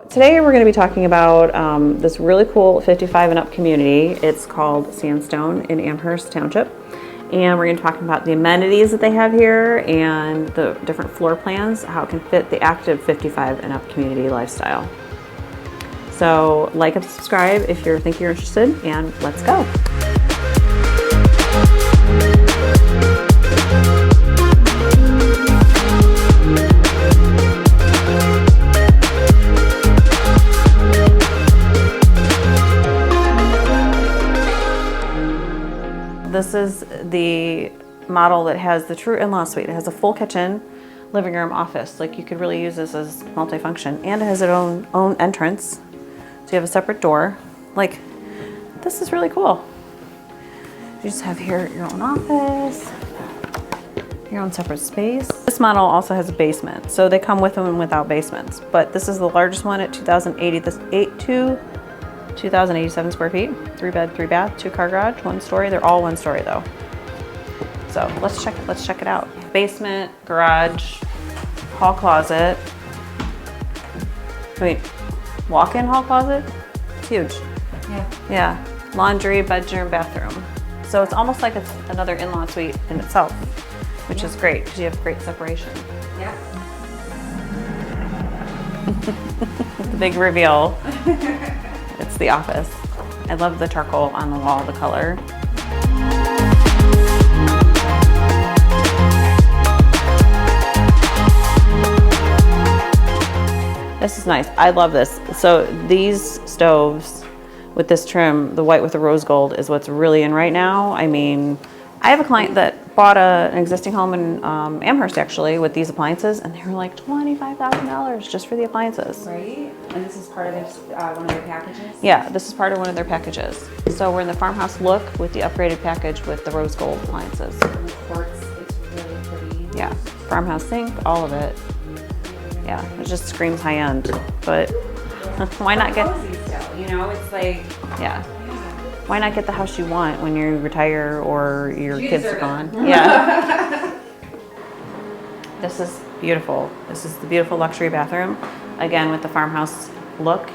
today we're going to be talking about this really cool 55 and up community. It's called Sandstone in Amherst Township. And we're going to talk about the amenities that they have here and the different floor plans, how it can fit the active 55 and up community lifestyle. So like and subscribe if you think you're interested, and let's go. This is the model that has the true in-law suite. It has a full kitchen, living room, office. Like, you could really use this as multifunction, and it has its own entrance. So you have a separate door. Like, this is really cool. You just have here your own office, your own separate space. This model also has a basement. So they come with them and without basements, but this is the largest one at 2,087 square feet, 3 bed, 3 bath, 2 car garage, 1 story. They're all 1 story though. So let's check it out. Basement, garage, hall closet. Walk-in hall closet? It's huge. Yeah. Laundry, bedroom, bathroom. So it's almost like it's another in-law suite in itself, which is great because you have great separation. Yeah. The big reveal. It's the office. I love the charcoal on the wall, the color. This is nice. I love this. So these stoves with this trim, the white with the rose gold, is what's really in right now. I mean, I have a client that bought an existing home in Amherst actually with these appliances, and they were like $25,000 just for the appliances. Right? And this is part of one of their packages? Yeah, this is part of one of their packages. So we're in the farmhouse look with the upgraded package with the rose gold appliances. And the quartz, it's really pretty. Yeah, farmhouse sink, all of it. Yeah, it just screams high end, but why not get? Cozy still, you know, it's like. Yeah. Why not get the house you want when you retire or your kids are gone? It. Yeah. This is beautiful. This is the beautiful luxury bathroom. Again, with the farmhouse look.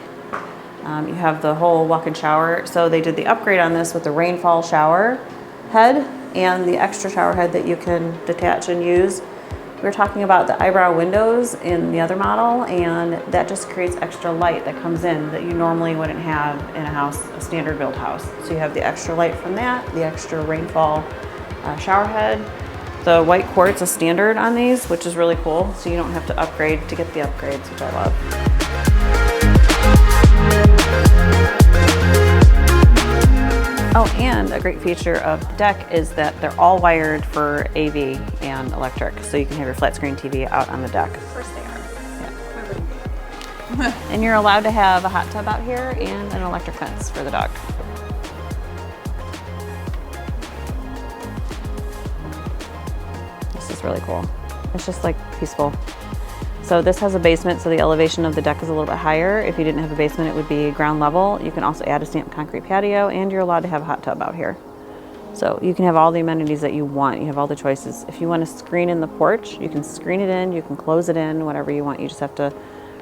You have the whole walk-in shower. So they did the upgrade on this with the rainfall shower head and the extra shower head that you can detach and use. We were talking about the eyebrow windows in the other model, and that just creates extra light that comes in that you normally wouldn't have in a house, a standard built house. So you have the extra light from that, the extra rainfall shower head. The white quartz is standard on these, which is really cool. So you don't have to upgrade to get the upgrades, which I love. Oh, and a great feature of the deck is that they're all wired for AV and electric, so you can have your flat screen TV out on the deck. Of course they are. Yeah. And you're allowed to have a hot tub out here and an electric fence for the dog. This is really cool. It's just like peaceful. So this has a basement, so the elevation of the deck is a little bit higher. If you didn't have a basement, it would be ground level. You can also add a stamped concrete patio, and you're allowed to have a hot tub out here. So you can have all the amenities that you want. You have all the choices. If you want to screen in the porch, you can screen it in, you can close it in, whatever you want. You just have to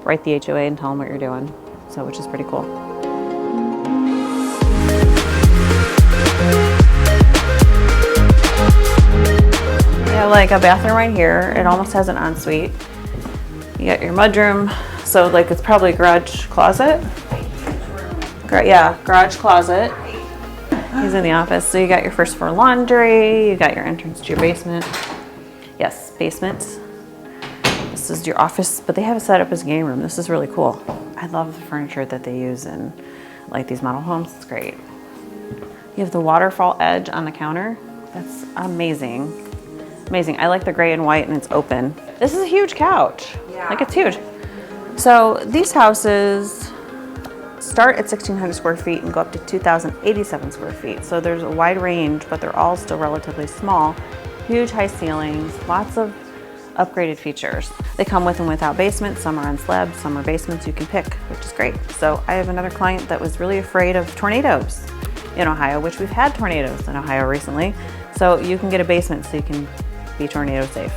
write the HOA and tell them what you're doing. So, which is pretty cool. Yeah, like a bathroom right here. It almost has an ensuite. You got your mudroom, so like it's probably a garage closet. Yeah, garage closet. He's in the office. So you got your first floor laundry, you got your entrance to your basement. Yes, basement. This is your office, but they have it set up as a game room. This is really cool. I love the furniture that they use in like these model homes. It's great. You have the waterfall edge on the counter. That's amazing. Amazing. I like the gray and white, and it's open. This is a huge couch. Yeah. Like, it's huge. So these houses start at 1,600 square feet and go up to 2,087 square feet. So there's a wide range, but they're all still relatively small. Huge high ceilings, lots of upgraded features. They come with and without basements. Some are on slabs, some are basements. You can pick, which is great. So I have another client that was really afraid of tornadoes in Ohio, which we've had tornadoes in Ohio recently. So you can get a basement so you can be tornado safe.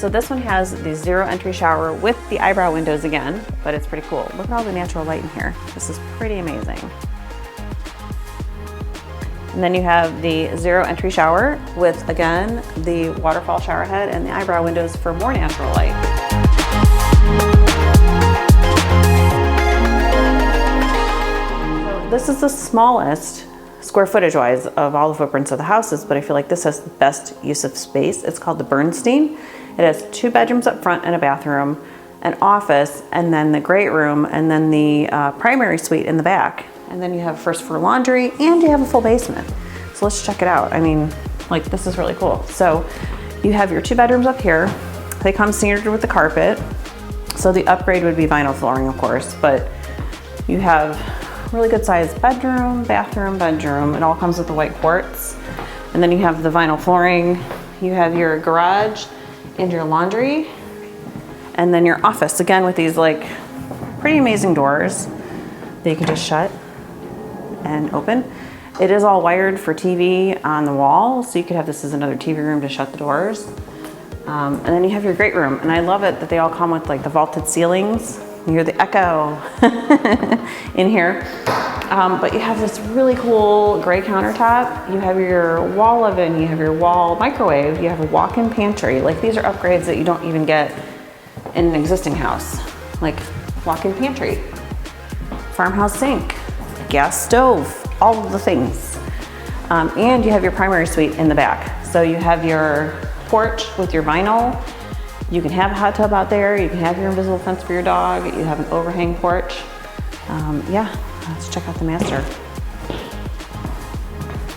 So this one has the zero entry shower with the eyebrow windows again, but it's pretty cool. Look at all the natural light in here. This is pretty amazing. And then you have the zero entry shower with, again, the waterfall shower head and the eyebrow windows for more natural light. So this is the smallest square footage wise of all the footprints of the houses, but I feel like this has the best use of space. It's called the Bernstein. It has 2 bedrooms up front and a bathroom, an office, and then the great room, and then the primary suite in the back. And then you have first floor laundry, and you have a full basement. So let's check it out. I mean, like, this is really cool. So you have your 2 bedrooms up here. They come standard with the carpet. So the upgrade would be vinyl flooring, of course, but you have really good sized bedroom, bathroom, bedroom. It all comes with the white quartz. And then you have the vinyl flooring. You have your garage and your laundry. And then your office, again, with these like pretty amazing doors that you can just shut and open. It is all wired for TV on the wall, so you could have this as another TV room to shut the doors. And then you have your great room, and I love it that they all come with like the vaulted ceilings. You hear the echo in here. But you have this really cool gray countertop. You have your wall oven, you have your wall microwave, you have a walk-in pantry. Like, these are upgrades that you don't even get in an existing house. Like walk-in pantry, farmhouse sink, gas stove, all of the things. And you have your primary suite in the back. So you have your porch with your vinyl. You can have a hot tub out there. You can have your invisible fence for your dog. You have an overhang porch. Yeah, let's check out the master.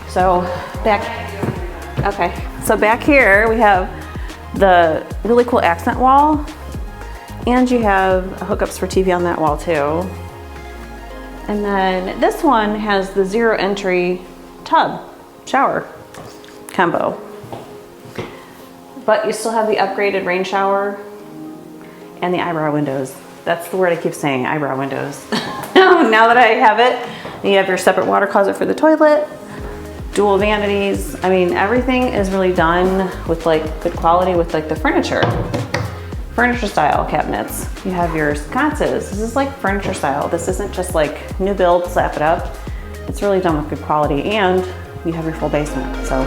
So back here we have the really cool accent wall, and you have hookups for TV on that wall too. And then this one has the zero entry tub shower combo. But you still have the upgraded rain shower and the eyebrow windows. That's the word I keep saying, eyebrow windows. Now that I have it, you have your separate water closet for the toilet, dual vanities. I mean, everything is really done with like good quality with like the furniture style cabinets. You have your sconces. This is like furniture style. This isn't just like new build, slap it up. It's really done with good quality, and you have your full basement, so.